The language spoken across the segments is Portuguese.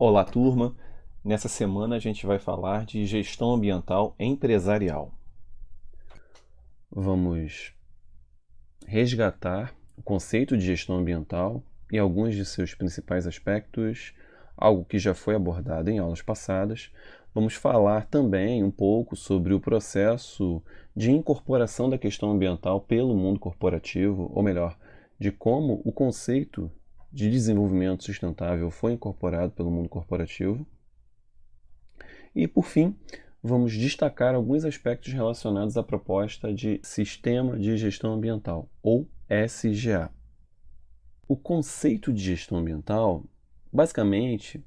Olá, turma! Nessa semana a gente vai falar de gestão ambiental empresarial. Vamos resgatar o conceito de gestão ambiental e alguns de seus principais aspectos, algo que já foi abordado em aulas passadas. Vamos falar também um pouco sobre o processo de incorporação da questão ambiental pelo mundo corporativo, ou melhor, de como o conceito de desenvolvimento sustentável foi incorporado pelo mundo corporativo. E, por fim, vamos destacar alguns aspectos relacionados à proposta de Sistema de Gestão Ambiental, ou SGA. O conceito de gestão ambiental, basicamente,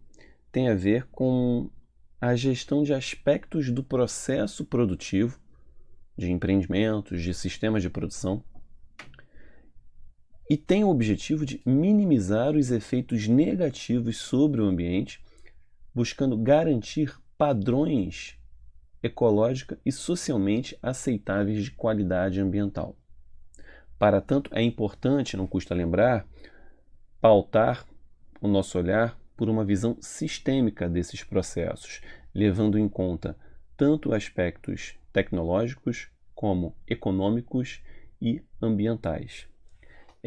tem a ver com a gestão de aspectos do processo produtivo, de empreendimentos, de sistemas de produção, e tem o objetivo de minimizar os efeitos negativos sobre o ambiente, buscando garantir padrões ecológica e socialmente aceitáveis de qualidade ambiental. Para tanto, é importante, não custa lembrar, pautar o nosso olhar por uma visão sistêmica desses processos, levando em conta tanto aspectos tecnológicos como econômicos e ambientais.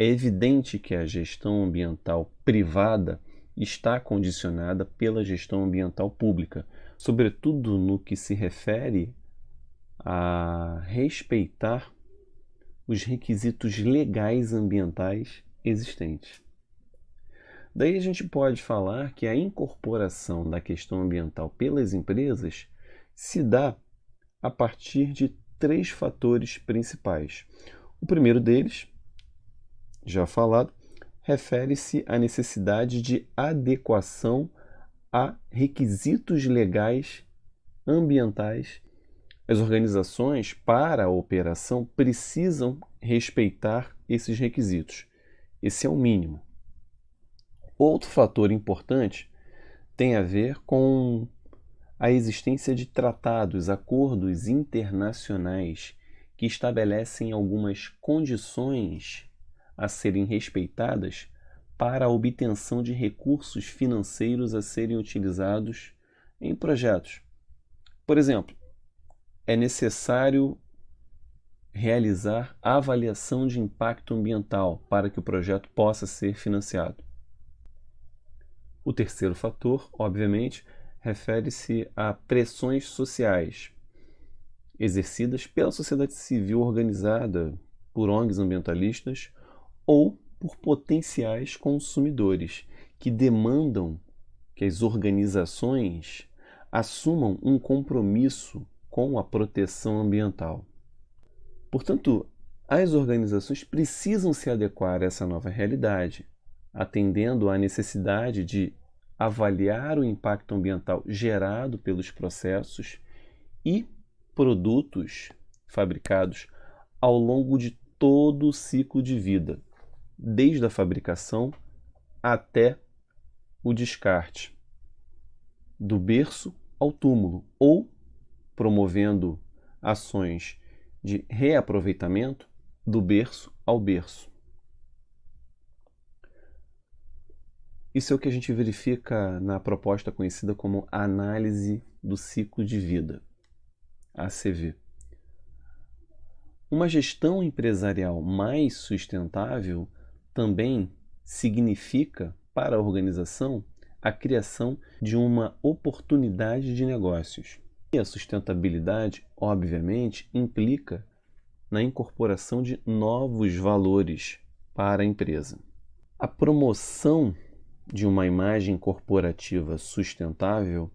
É evidente que a gestão ambiental privada está condicionada pela gestão ambiental pública, sobretudo no que se refere a respeitar os requisitos legais ambientais existentes. Daí a gente pode falar que a incorporação da questão ambiental pelas empresas se dá a partir de três fatores principais. O primeiro deles, já falado, refere-se à necessidade de adequação a requisitos legais ambientais. As organizações, para a operação, precisam respeitar esses requisitos. Esse é o mínimo. Outro fator importante tem a ver com a existência de tratados, acordos internacionais que estabelecem algumas condições a serem respeitadas para a obtenção de recursos financeiros a serem utilizados em projetos. Por exemplo, é necessário realizar avaliação de impacto ambiental para que o projeto possa ser financiado. O terceiro fator, obviamente, refere-se a pressões sociais exercidas pela sociedade civil organizada por ONGs ambientalistas ou por potenciais consumidores que demandam que as organizações assumam um compromisso com a proteção ambiental. Portanto, as organizações precisam se adequar a essa nova realidade, atendendo à necessidade de avaliar o impacto ambiental gerado pelos processos e produtos fabricados ao longo de todo o ciclo de vida, desde a fabricação até o descarte, do berço ao túmulo, ou promovendo ações de reaproveitamento do berço ao berço. Isso é o que a gente verifica na proposta conhecida como análise do ciclo de vida, ACV. Uma gestão empresarial mais sustentável também significa, para a organização, a criação de uma oportunidade de negócios. E a sustentabilidade, obviamente, implica na incorporação de novos valores para a empresa. A promoção de uma imagem corporativa sustentável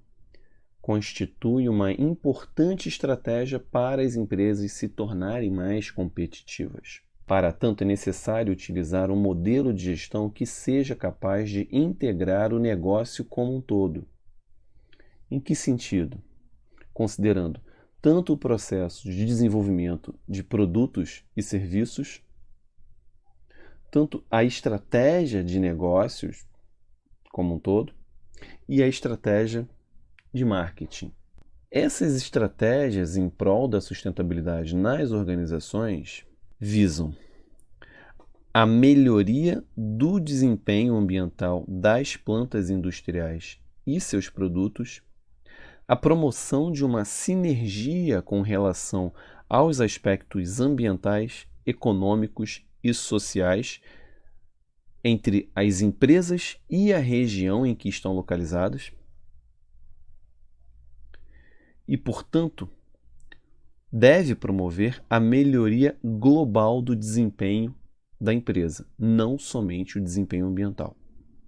constitui uma importante estratégia para as empresas se tornarem mais competitivas. Para tanto, é necessário utilizar um modelo de gestão que seja capaz de integrar o negócio como um todo. Em que sentido? Considerando tanto o processo de desenvolvimento de produtos e serviços, tanto a estratégia de negócios como um todo e a estratégia de marketing. Essas estratégias em prol da sustentabilidade nas organizações visam a melhoria do desempenho ambiental das plantas industriais e seus produtos, a promoção de uma sinergia com relação aos aspectos ambientais, econômicos e sociais entre as empresas e a região em que estão localizadas e, portanto, deve promover a melhoria global do desempenho da empresa, não somente o desempenho ambiental.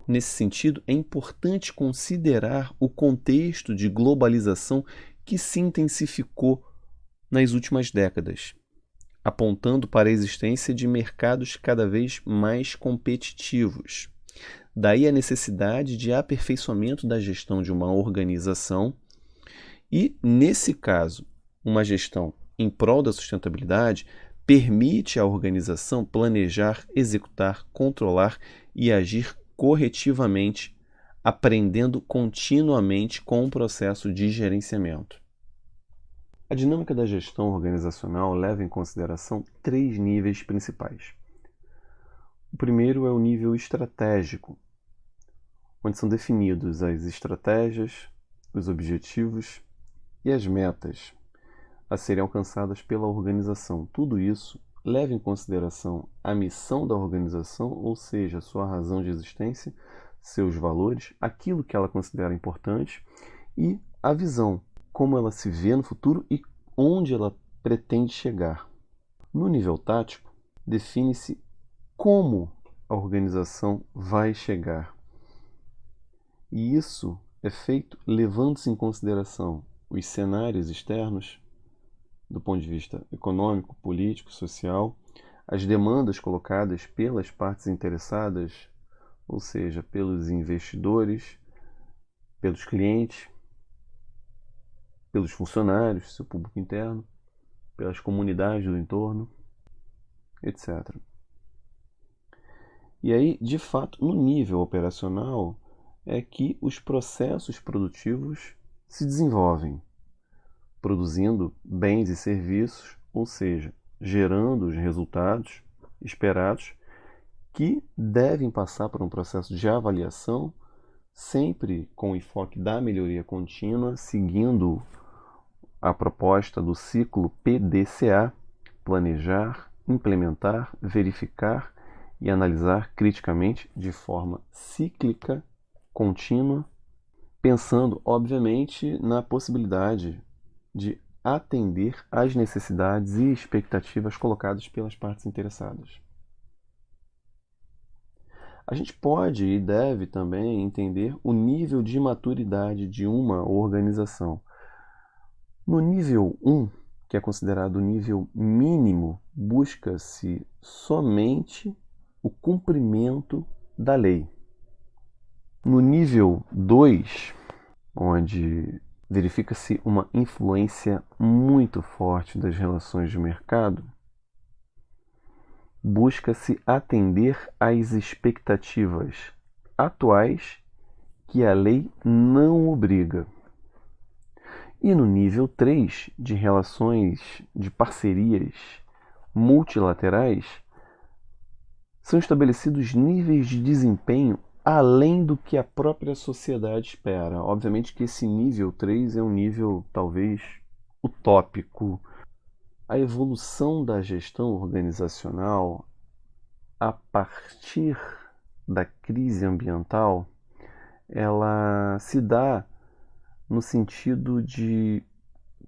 Nesse sentido, é importante considerar o contexto de globalização que se intensificou nas últimas décadas, apontando para a existência de mercados cada vez mais competitivos. Daí a necessidade de aperfeiçoamento da gestão de uma organização e, nesse caso, uma gestão em prol da sustentabilidade permite à organização planejar, executar, controlar e agir corretivamente, aprendendo continuamente com o processo de gerenciamento. A dinâmica da gestão organizacional leva em consideração 3 níveis principais. O primeiro é o nível estratégico, onde são definidos as estratégias, os objetivos e as metas a serem alcançadas pela organização. Tudo isso leva em consideração a missão da organização, ou seja, sua razão de existência, seus valores, aquilo que ela considera importante e a visão, como ela se vê no futuro e onde ela pretende chegar. No nível tático, define-se como a organização vai chegar. E isso é feito levando-se em consideração os cenários externos, do ponto de vista econômico, político, social, as demandas colocadas pelas partes interessadas, ou seja, pelos investidores, pelos clientes, pelos funcionários, seu público interno, pelas comunidades do entorno, etc. E aí, de fato, no nível operacional é que os processos produtivos se desenvolvem, produzindo bens e serviços, ou seja, gerando os resultados esperados que devem passar por um processo de avaliação, sempre com o enfoque da melhoria contínua, seguindo a proposta do ciclo PDCA: planejar, implementar, verificar e analisar criticamente de forma cíclica, contínua, pensando, obviamente, na possibilidade de atender às necessidades e expectativas colocadas pelas partes interessadas. A gente pode e deve também entender o nível de maturidade de uma organização. No nível 1, que é considerado o nível mínimo, busca-se somente o cumprimento da lei. No nível 2, onde verifica-se uma influência muito forte das relações de mercado, busca-se atender às expectativas atuais que a lei não obriga. E no nível 3, de relações de parcerias multilaterais, são estabelecidos níveis de desempenho além do que a própria sociedade espera. Obviamente que esse nível 3 é um nível talvez utópico. A evolução da gestão organizacional a partir da crise ambiental, ela se dá no sentido de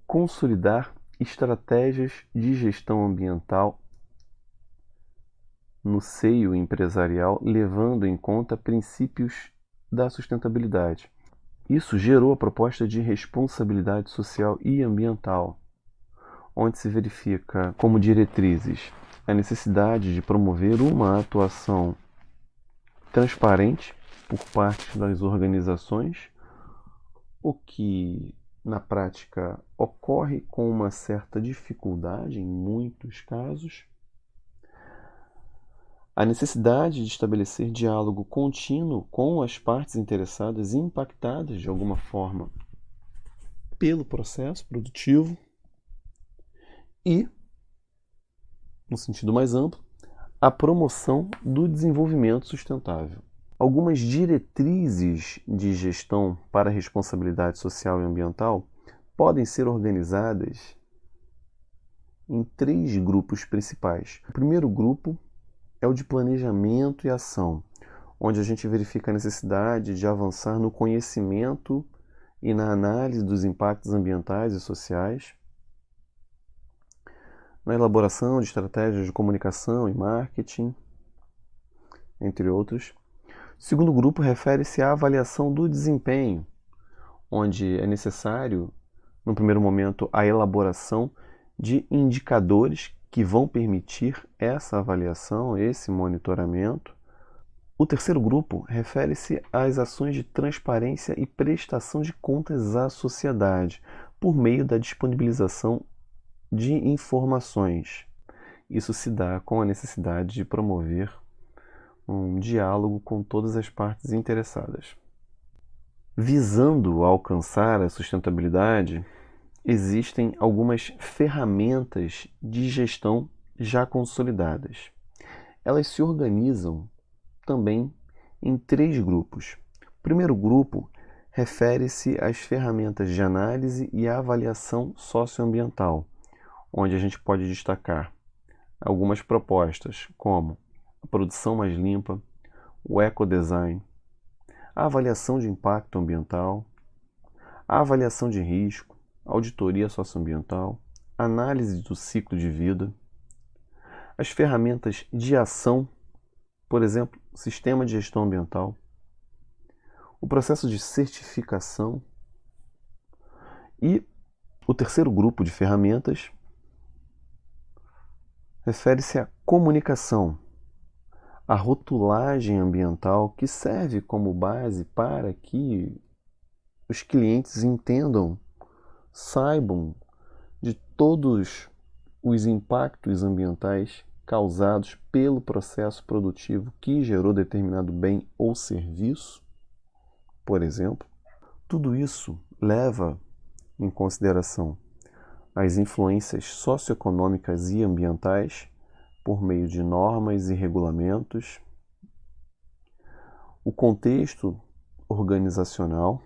consolidar estratégias de gestão ambiental no seio empresarial, levando em conta princípios da sustentabilidade. Isso gerou a proposta de responsabilidade social e ambiental, onde se verifica como diretrizes a necessidade de promover uma atuação transparente por parte das organizações, o que na prática ocorre com uma certa dificuldade em muitos casos. A necessidade de estabelecer diálogo contínuo com as partes interessadas e impactadas de alguma forma pelo processo produtivo e, no sentido mais amplo, a promoção do desenvolvimento sustentável. Algumas diretrizes de gestão para a responsabilidade social e ambiental podem ser organizadas em 3 grupos principais. O primeiro grupo é o de planejamento e ação, onde a gente verifica a necessidade de avançar no conhecimento e na análise dos impactos ambientais e sociais, na elaboração de estratégias de comunicação e marketing, entre outros. O segundo grupo refere-se à avaliação do desempenho, onde é necessário, no primeiro momento, a elaboração de indicadores que vão permitir essa avaliação, esse monitoramento. O terceiro grupo refere-se às ações de transparência e prestação de contas à sociedade, por meio da disponibilização de informações. Isso se dá com a necessidade de promover um diálogo com todas as partes interessadas. Visando alcançar a sustentabilidade, existem algumas ferramentas de gestão já consolidadas. Elas se organizam também em 3 grupos. O primeiro grupo refere-se às ferramentas de análise e avaliação socioambiental, onde a gente pode destacar algumas propostas, como a produção mais limpa, o ecodesign, a avaliação de impacto ambiental, a avaliação de risco, auditoria socioambiental, análise do ciclo de vida, as ferramentas de ação, por exemplo, sistema de gestão ambiental, o processo de certificação e o terceiro grupo de ferramentas refere-se à comunicação, a rotulagem ambiental que serve como base para que os clientes entendam, saibam de todos os impactos ambientais causados pelo processo produtivo que gerou determinado bem ou serviço, por exemplo. Tudo isso leva em consideração as influências socioeconômicas e ambientais por meio de normas e regulamentos, o contexto organizacional,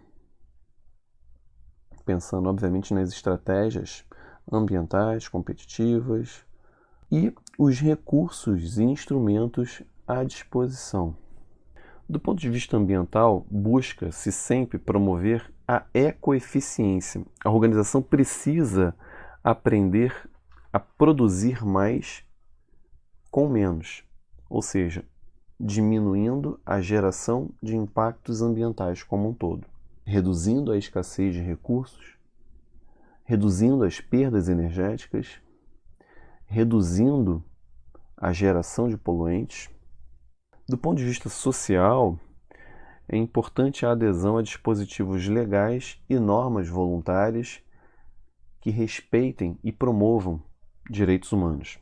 pensando obviamente nas estratégias ambientais, competitivas, e os recursos e instrumentos à disposição. Do ponto de vista ambiental, busca-se sempre promover a ecoeficiência. A organização precisa aprender a produzir mais com menos, ou seja, diminuindo a geração de impactos ambientais como um todo, reduzindo a escassez de recursos, reduzindo as perdas energéticas, reduzindo a geração de poluentes. Do ponto de vista social, é importante a adesão a dispositivos legais e normas voluntárias que respeitem e promovam direitos humanos.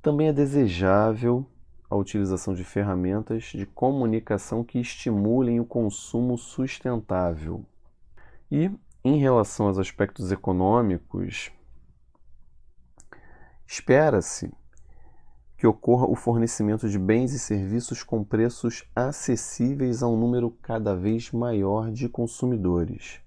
Também é desejável a utilização de ferramentas de comunicação que estimulem o consumo sustentável. E, em relação aos aspectos econômicos, espera-se que ocorra o fornecimento de bens e serviços com preços acessíveis a um número cada vez maior de consumidores.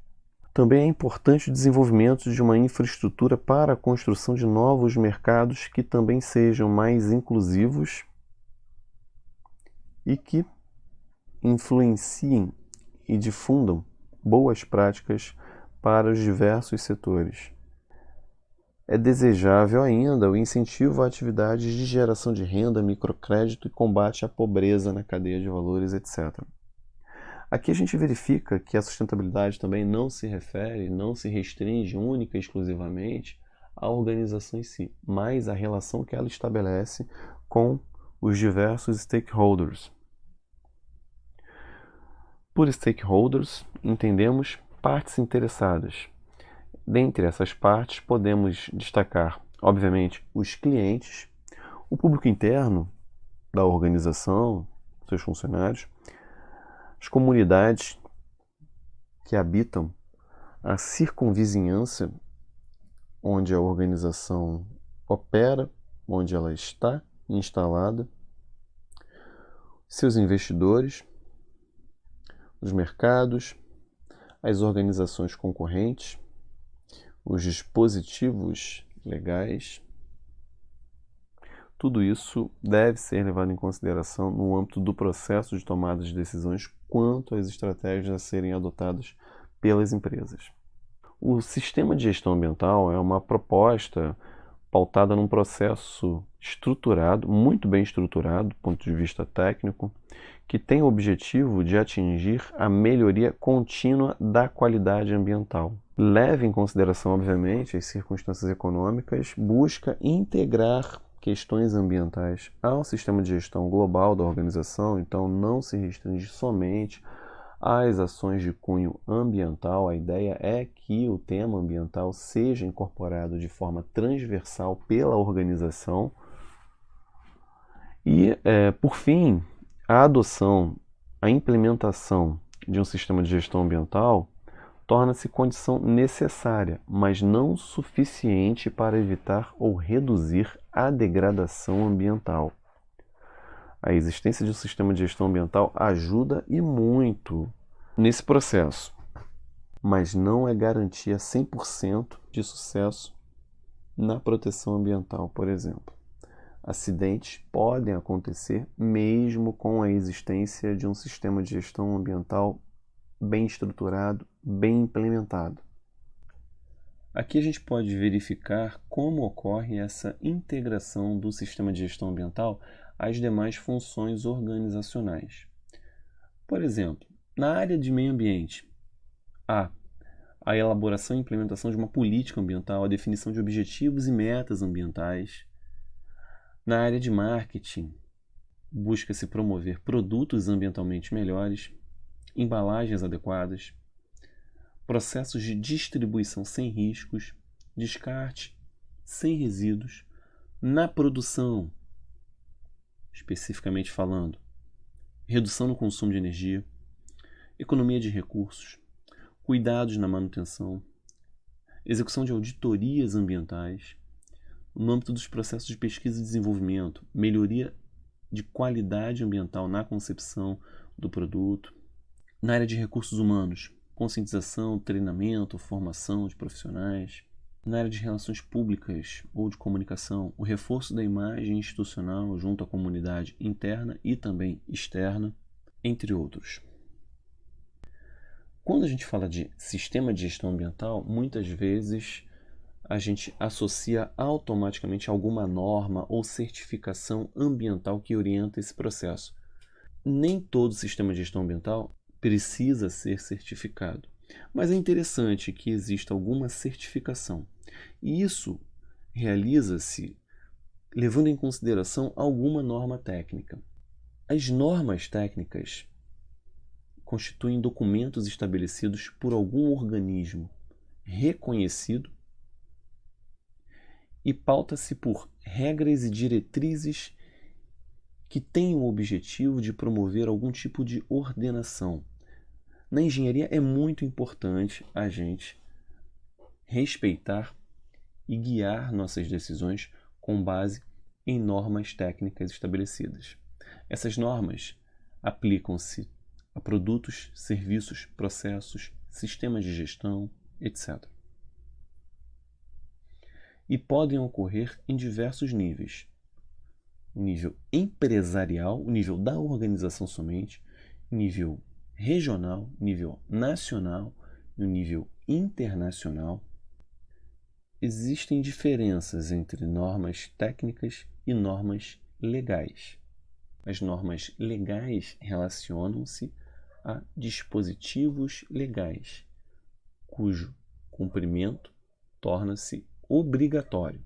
Também é importante o desenvolvimento de uma infraestrutura para a construção de novos mercados que também sejam mais inclusivos e que influenciem e difundam boas práticas para os diversos setores. É desejável ainda o incentivo a atividades de geração de renda, microcrédito e combate à pobreza na cadeia de valores, etc. Aqui a gente verifica que a sustentabilidade também não se refere, não se restringe única e exclusivamente à organização em si, mas à relação que ela estabelece com os diversos stakeholders. Por stakeholders, entendemos partes interessadas. Dentre essas partes, podemos destacar, obviamente, os clientes, o público interno da organização, seus funcionários, as comunidades que habitam a circunvizinhança onde a organização opera, onde ela está instalada, seus investidores, os mercados, as organizações concorrentes, os dispositivos legais. Tudo isso deve ser levado em consideração no âmbito do processo de tomada de decisões quanto às estratégias a serem adotadas pelas empresas. O sistema de gestão ambiental é uma proposta pautada num processo estruturado, muito bem estruturado do ponto de vista técnico, que tem o objetivo de atingir a melhoria contínua da qualidade ambiental. Leva em consideração, obviamente, as circunstâncias econômicas, busca integrar questões ambientais ao sistema de gestão global da organização, então não se restringe somente às ações de cunho ambiental. A ideia é que o tema ambiental seja incorporado de forma transversal pela organização. E, por fim, a adoção, a implementação de um sistema de gestão ambiental torna-se condição necessária, mas não suficiente para evitar ou reduzir a degradação ambiental. A existência de um sistema de gestão ambiental ajuda e muito nesse processo, mas não é garantia 100% de sucesso na proteção ambiental, por exemplo. Acidentes podem acontecer mesmo com a existência de um sistema de gestão ambiental bem estruturado, bem implementado. Aqui a gente pode verificar como ocorre essa integração do sistema de gestão ambiental às demais funções organizacionais. Por exemplo, na área de meio ambiente, há a elaboração e implementação de uma política ambiental, a definição de objetivos e metas ambientais. Na área de marketing, busca-se promover produtos ambientalmente melhores, embalagens adequadas, processos de distribuição sem riscos, descarte sem resíduos. Na produção, especificamente falando, redução no consumo de energia, economia de recursos, cuidados na manutenção, execução de auditorias ambientais, no âmbito dos processos de pesquisa e desenvolvimento, melhoria de qualidade ambiental na concepção do produto. Na área de recursos humanos, conscientização, treinamento, formação de profissionais. Na área de relações públicas ou de comunicação, o reforço da imagem institucional junto à comunidade interna e também externa, entre outros. Quando a gente fala de sistema de gestão ambiental, muitas vezes a gente associa automaticamente alguma norma ou certificação ambiental que orienta esse processo. Nem todo sistema de gestão ambiental precisa ser certificado, mas é interessante que exista alguma certificação. E isso realiza-se levando em consideração alguma norma técnica. As normas técnicas constituem documentos estabelecidos por algum organismo reconhecido e pauta-se por regras e diretrizes que têm o objetivo de promover algum tipo de ordenação. Na engenharia é muito importante a gente respeitar e guiar nossas decisões com base em normas técnicas estabelecidas. Essas normas aplicam-se a produtos, serviços, processos, sistemas de gestão, etc. E podem ocorrer em diversos níveis. O nível empresarial, o nível da organização somente, nível regional, nível nacional e o nível internacional. Existem diferenças entre normas técnicas e normas legais. As normas legais relacionam-se a dispositivos legais, cujo cumprimento torna-se obrigatório.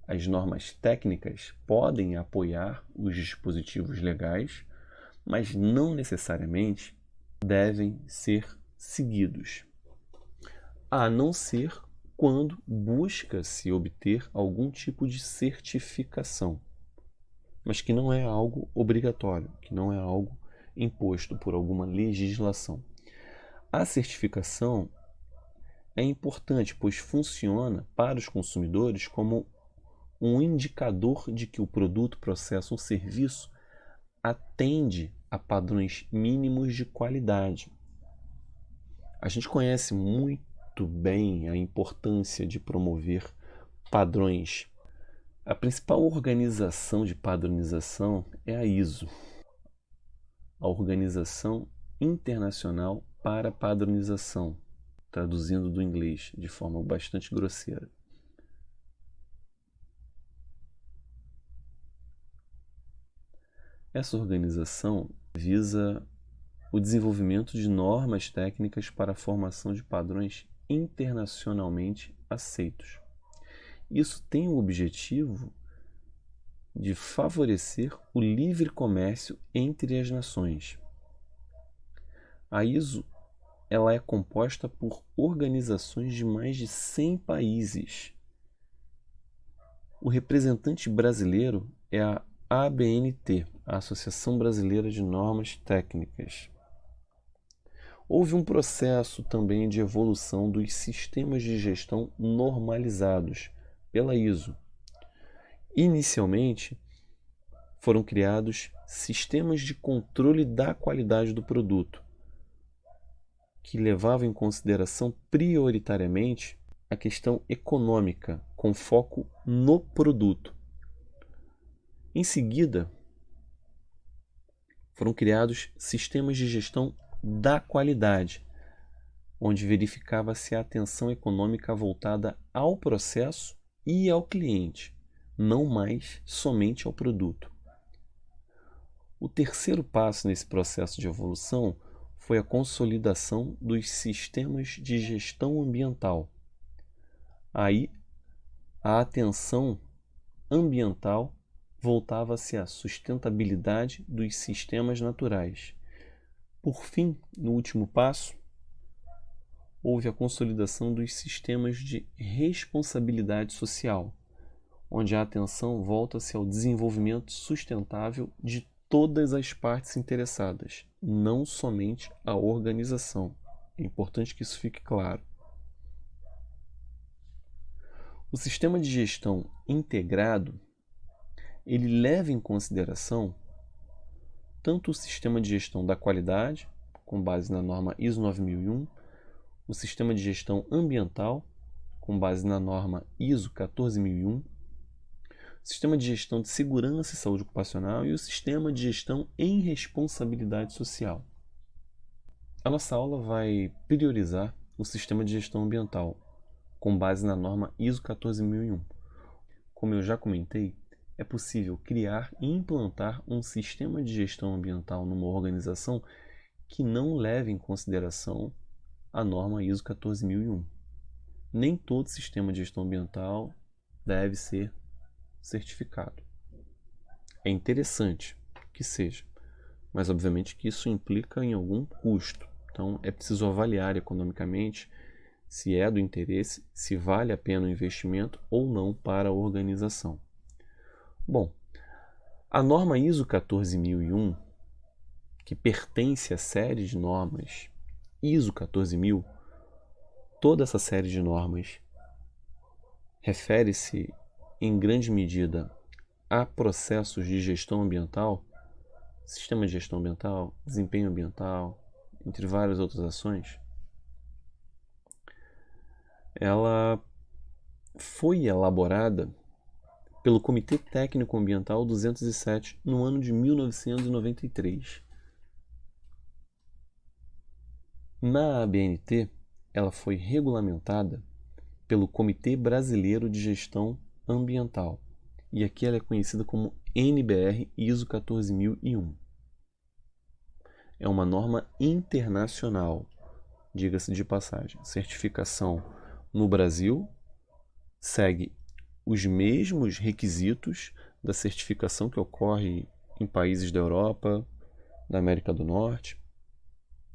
As normas técnicas podem apoiar os dispositivos legais, mas não necessariamente devem ser seguidos, a não ser quando busca-se obter algum tipo de certificação, mas que não é algo obrigatório, que não é algo imposto por alguma legislação. A certificação é importante, pois funciona para os consumidores como um indicador de que o produto, processo ou serviço atende a padrões mínimos de qualidade. A gente conhece muito bem a importância de promover padrões. A principal organização de padronização é a ISO, a Organização Internacional para Padronização, traduzindo do inglês de forma bastante grosseira. Essa organização visa o desenvolvimento de normas técnicas para a formação de padrões internacionalmente aceitos. Isso tem o objetivo de favorecer o livre comércio entre as nações. A ISO ela é composta por organizações de mais de 100 países. O representante brasileiro é a ABNT, a Associação Brasileira de Normas Técnicas. Houve um processo também de evolução dos sistemas de gestão normalizados pela ISO. Inicialmente, foram criados sistemas de controle da qualidade do produto, que levavam em consideração prioritariamente a questão econômica, com foco no produto. Em seguida, foram criados sistemas de gestão da qualidade, onde verificava-se a atenção econômica voltada ao processo e ao cliente, não mais somente ao produto. O terceiro passo nesse processo de evolução foi a consolidação dos sistemas de gestão ambiental. Aí, a atenção ambiental voltava-se à sustentabilidade dos sistemas naturais. Por fim, no último passo, houve a consolidação dos sistemas de responsabilidade social, onde a atenção volta-se ao desenvolvimento sustentável de todas as partes interessadas, não somente a organização. É importante que isso fique claro. O sistema de gestão integrado, ele leva em consideração tanto o sistema de gestão da qualidade, com base na norma ISO 9001, o sistema de gestão ambiental, com base na norma ISO 14001, o sistema de gestão de segurança e saúde ocupacional e o sistema de gestão em responsabilidade social. A nossa aula vai priorizar o sistema de gestão ambiental, com base na norma ISO 14001. Como eu já comentei, é possível criar e implantar um sistema de gestão ambiental numa organização que não leve em consideração a norma ISO 14001. Nem todo sistema de gestão ambiental deve ser certificado. É interessante que seja, mas obviamente que isso implica em algum custo. Então é preciso avaliar economicamente se é do interesse, se vale a pena o investimento ou não para a organização. Bom, a norma ISO 14001, que pertence à série de normas ISO 14000, toda essa série de normas refere-se em grande medida a processos de gestão ambiental, sistema de gestão ambiental, desempenho ambiental, entre várias outras ações. Ela foi elaborada pelo Comitê Técnico Ambiental 207 no ano de 1993. Na ABNT, ela foi regulamentada pelo Comitê Brasileiro de Gestão Ambiental, e aqui ela é conhecida como NBR ISO 14001. É uma norma internacional, diga-se de passagem. Certificação no Brasil segue os mesmos requisitos da certificação que ocorre em países da Europa, da América do Norte,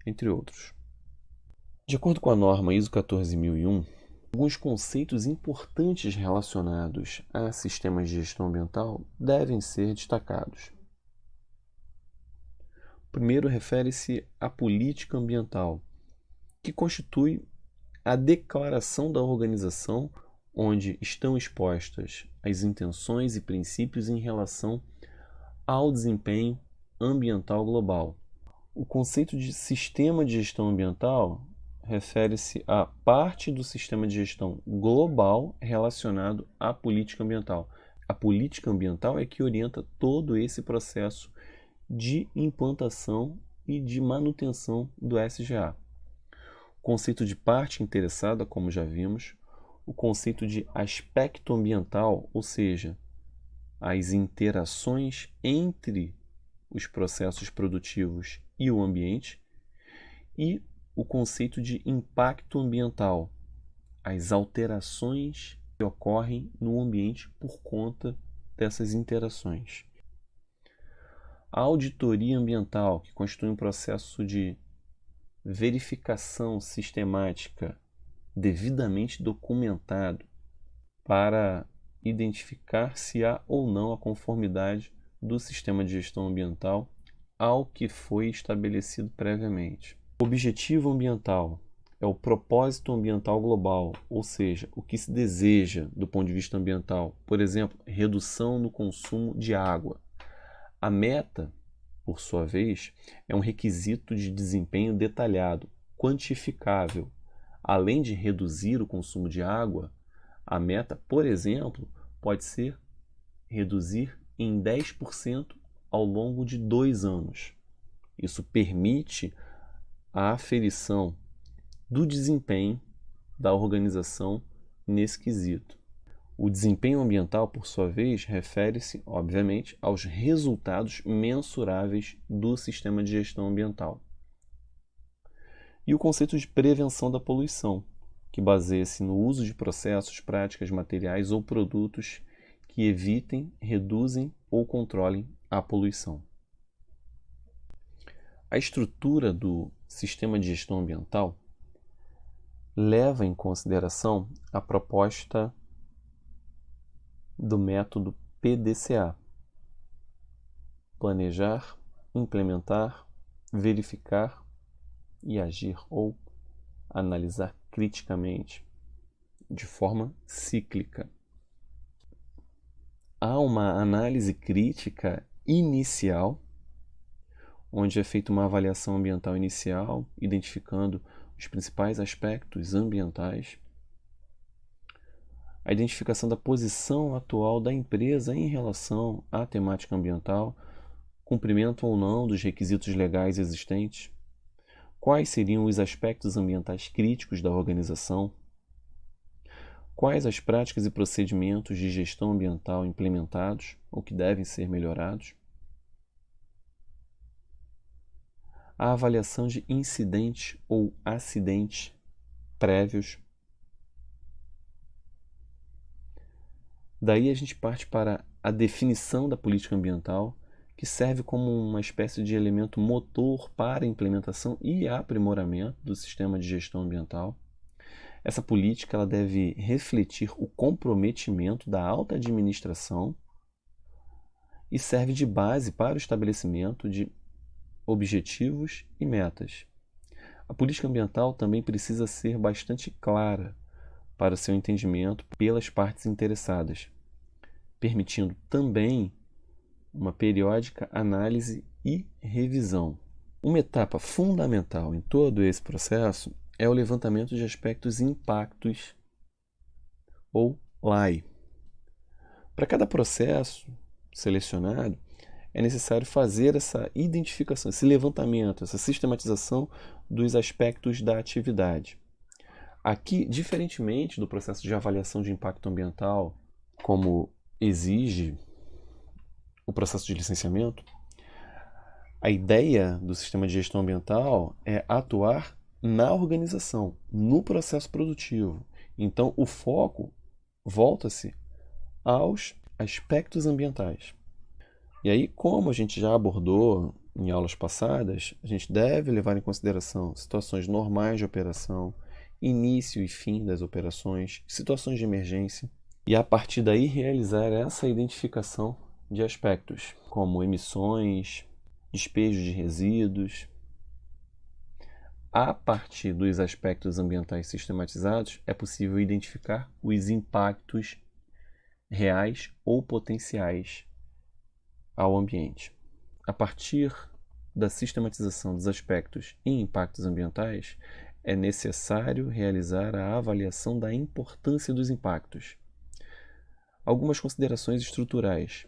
entre outros. De acordo com a norma ISO 14001, alguns conceitos importantes relacionados a sistemas de gestão ambiental devem ser destacados. O primeiro refere-se à política ambiental, que constitui a declaração da organização onde estão expostas as intenções e princípios em relação ao desempenho ambiental global. O conceito de sistema de gestão ambiental refere-se à parte do sistema de gestão global relacionado à política ambiental. A política ambiental é que orienta todo esse processo de implantação e de manutenção do SGA. O conceito de parte interessada, como já vimos, o conceito de aspecto ambiental, ou seja, as interações entre os processos produtivos e o ambiente, e o conceito de impacto ambiental, as alterações que ocorrem no ambiente por conta dessas interações. A auditoria ambiental, que constitui um processo de verificação sistemática devidamente documentado para identificar se há ou não a conformidade do sistema de gestão ambiental ao que foi estabelecido previamente. O objetivo ambiental é o propósito ambiental global, ou seja, o que se deseja do ponto de vista ambiental. Por exemplo, redução no consumo de água. A meta, por sua vez, é um requisito de desempenho detalhado, quantificável. Além de reduzir o consumo de água, a meta, por exemplo, pode ser reduzir em 10% ao longo de 2 anos. Isso permite a aferição do desempenho da organização nesse quesito. O desempenho ambiental, por sua vez, refere-se, obviamente, aos resultados mensuráveis do sistema de gestão ambiental. E o conceito de prevenção da poluição, que baseia-se no uso de processos, práticas, materiais ou produtos que evitem, reduzem ou controlem a poluição. A estrutura do sistema de gestão ambiental leva em consideração a proposta do método PDCA: planejar, implementar, verificar e agir ou analisar criticamente, de forma cíclica. Há uma análise crítica inicial, onde é feita uma avaliação ambiental inicial, identificando os principais aspectos ambientais, a identificação da posição atual da empresa em relação à temática ambiental, cumprimento ou não dos requisitos legais existentes, quais seriam os aspectos ambientais críticos da organização, quais as práticas e procedimentos de gestão ambiental implementados ou que devem ser melhorados, a avaliação de incidentes ou acidentes prévios. Daí a gente parte para a definição da política ambiental, que serve como uma espécie de elemento motor para a implementação e aprimoramento do sistema de gestão ambiental. Essa política ela deve refletir o comprometimento da alta administração e serve de base para o estabelecimento de objetivos e metas. A política ambiental também precisa ser bastante clara para o seu entendimento pelas partes interessadas, permitindo também uma periódica análise e revisão. Uma etapa fundamental em todo esse processo é o levantamento de aspectos e impactos, ou LAI. Para cada processo selecionado, é necessário fazer essa identificação, esse levantamento, essa sistematização dos aspectos da atividade. Aqui, diferentemente do processo de avaliação de impacto ambiental, como exige o processo de licenciamento, a ideia do sistema de gestão ambiental é atuar na organização, no processo produtivo. Então, o foco volta-se aos aspectos ambientais. E aí, como a gente já abordou em aulas passadas, a gente deve levar em consideração situações normais de operação, início e fim das operações, situações de emergência, e a partir daí realizar essa identificação de aspectos, como emissões, despejo de resíduos. A partir dos aspectos ambientais sistematizados, é possível identificar os impactos reais ou potenciais ao ambiente. A partir da sistematização dos aspectos e impactos ambientais, é necessário realizar a avaliação da importância dos impactos. Algumas considerações estruturais.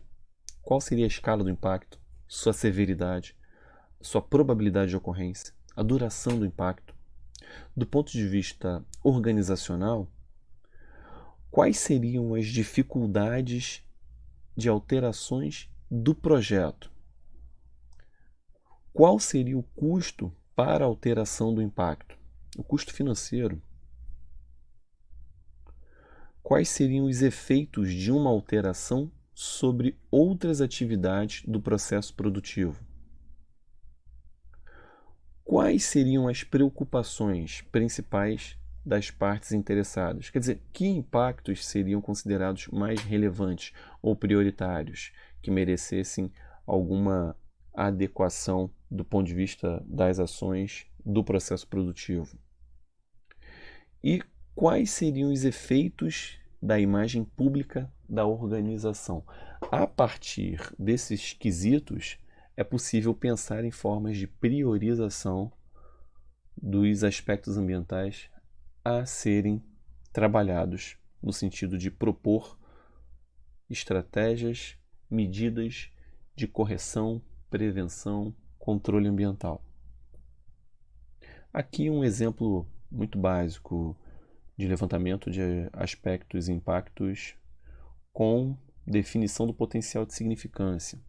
Qual seria a escala do impacto, sua severidade, sua probabilidade de ocorrência, a duração do impacto? Do ponto de vista organizacional, quais seriam as dificuldades de alterações do projeto? Qual seria o custo para a alteração do impacto? O custo financeiro. Quais seriam os efeitos de uma alteração sobre outras atividades do processo produtivo? Quais seriam as preocupações principais das partes interessadas? Quer dizer, que impactos seriam considerados mais relevantes ou prioritários, que merecessem alguma adequação do ponto de vista das ações do processo produtivo? E quais seriam os efeitos da imagem pública da organização? A partir desses quesitos, é possível pensar em formas de priorização dos aspectos ambientais a serem trabalhados, no sentido de propor estratégias, medidas de correção, prevenção, controle ambiental. Aqui um exemplo muito básico de levantamento de aspectos e impactos com definição do potencial de significância.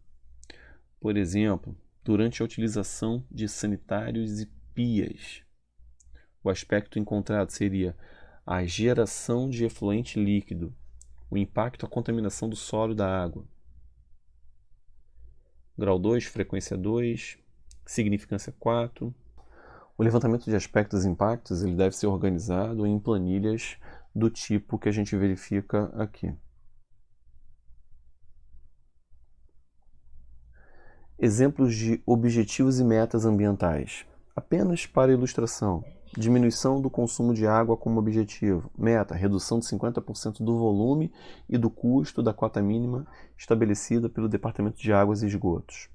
Por exemplo, durante a utilização de sanitários e pias, o aspecto encontrado seria a geração de efluente líquido, o impacto à contaminação do solo e da água. Grau 2, frequência 2, significância 4. O levantamento de aspectos e impactos ele deve ser organizado em planilhas do tipo que a gente verifica aqui. Exemplos de objetivos e metas ambientais. Apenas para ilustração. Diminuição do consumo de água como objetivo. Meta, redução de 50% do volume e do custo da cota mínima estabelecida pelo Departamento de Águas e Esgotos.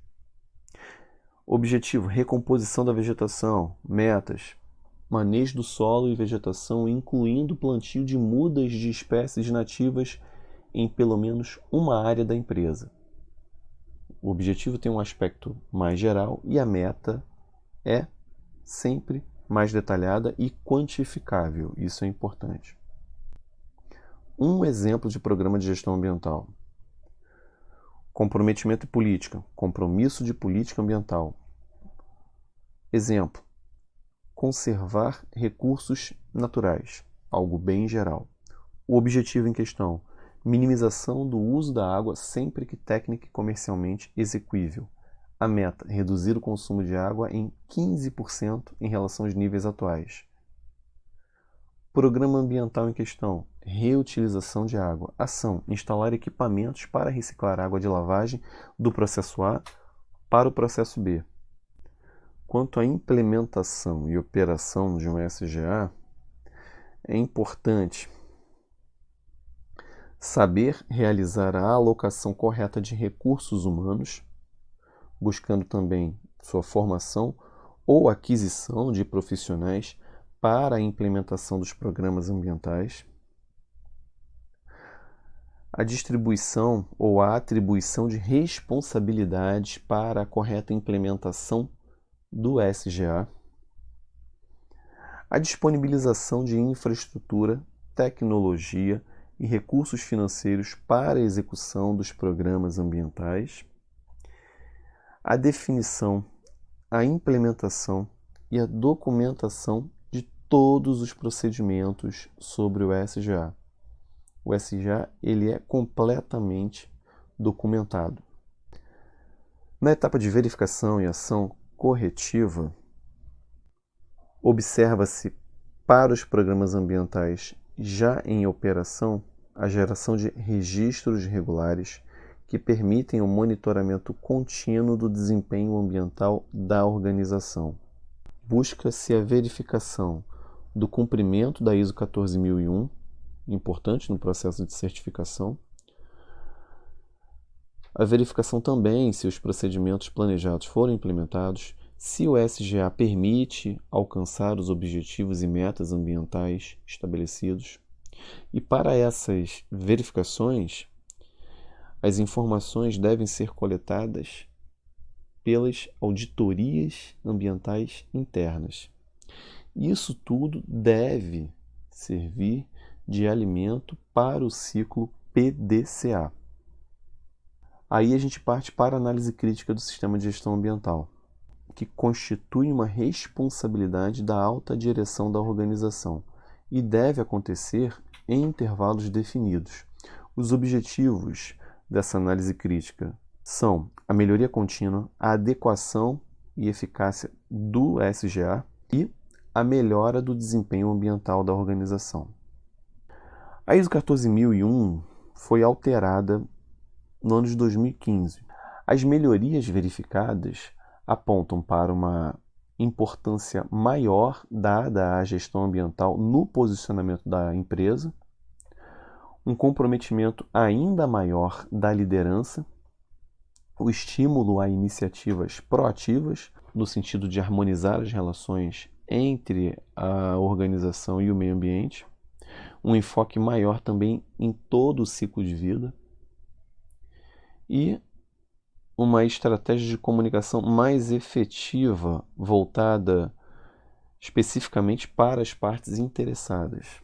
Objetivo, recomposição da vegetação. Metas, manejo do solo e vegetação, incluindo plantio de mudas de espécies nativas em pelo menos uma área da empresa. O objetivo tem um aspecto mais geral e a meta é sempre mais detalhada e quantificável. Isso é importante. Um exemplo de programa de gestão ambiental. Comprometimento e política. Compromisso de política ambiental. Exemplo. Conservar recursos naturais. Algo bem geral. O objetivo em questão. Minimização do uso da água sempre que técnica e comercialmente execuível. A meta, reduzir o consumo de água em 15% em relação aos níveis atuais. Programa ambiental em questão, reutilização de água. Ação, instalar equipamentos para reciclar água de lavagem do processo A para o processo B. Quanto à implementação e operação de um SGA, é importante saber realizar a alocação correta de recursos humanos, buscando também sua formação ou aquisição de profissionais para a implementação dos programas ambientais, a distribuição ou a atribuição de responsabilidades para a correta implementação do SGA, a disponibilização de infraestrutura, tecnologia e recursos financeiros para a execução dos programas ambientais, a definição, a implementação e a documentação de todos os procedimentos sobre o SGA. O SGA ele é completamente documentado. Na etapa de verificação e ação corretiva, observa-se para os programas ambientais já em operação a geração de registros regulares que permitem o monitoramento contínuo do desempenho ambiental da organização. Busca-se a verificação do cumprimento da ISO 14001, importante no processo de certificação. A verificação também se os procedimentos planejados foram implementados, se o SGA permite alcançar os objetivos e metas ambientais estabelecidos. E para essas verificações, as informações devem ser coletadas pelas auditorias ambientais internas. Isso tudo deve servir de alimento para o ciclo PDCA. Aí a gente parte para a análise crítica do sistema de gestão ambiental, que constitui uma responsabilidade da alta direção da organização e deve acontecer em intervalos definidos. Os objetivos dessa análise crítica são a melhoria contínua, a adequação e eficácia do SGA e a melhora do desempenho ambiental da organização. A ISO 14001 foi alterada no ano de 2015. As melhorias verificadas apontam para uma importância maior dada à gestão ambiental no posicionamento da empresa, um comprometimento ainda maior da liderança, o estímulo a iniciativas proativas, no sentido de harmonizar as relações entre a organização e o meio ambiente, um enfoque maior também em todo o ciclo de vida e uma estratégia de comunicação mais efetiva, voltada especificamente para as partes interessadas.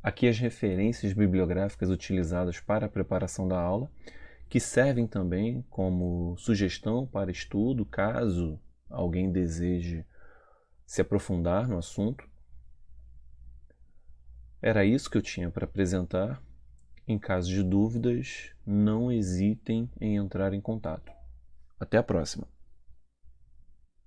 Aqui as referências bibliográficas utilizadas para a preparação da aula, que servem também como sugestão para estudo, caso alguém deseje se aprofundar no assunto. Era isso que eu tinha para apresentar. Em caso de dúvidas, não hesitem em entrar em contato. Até a próxima!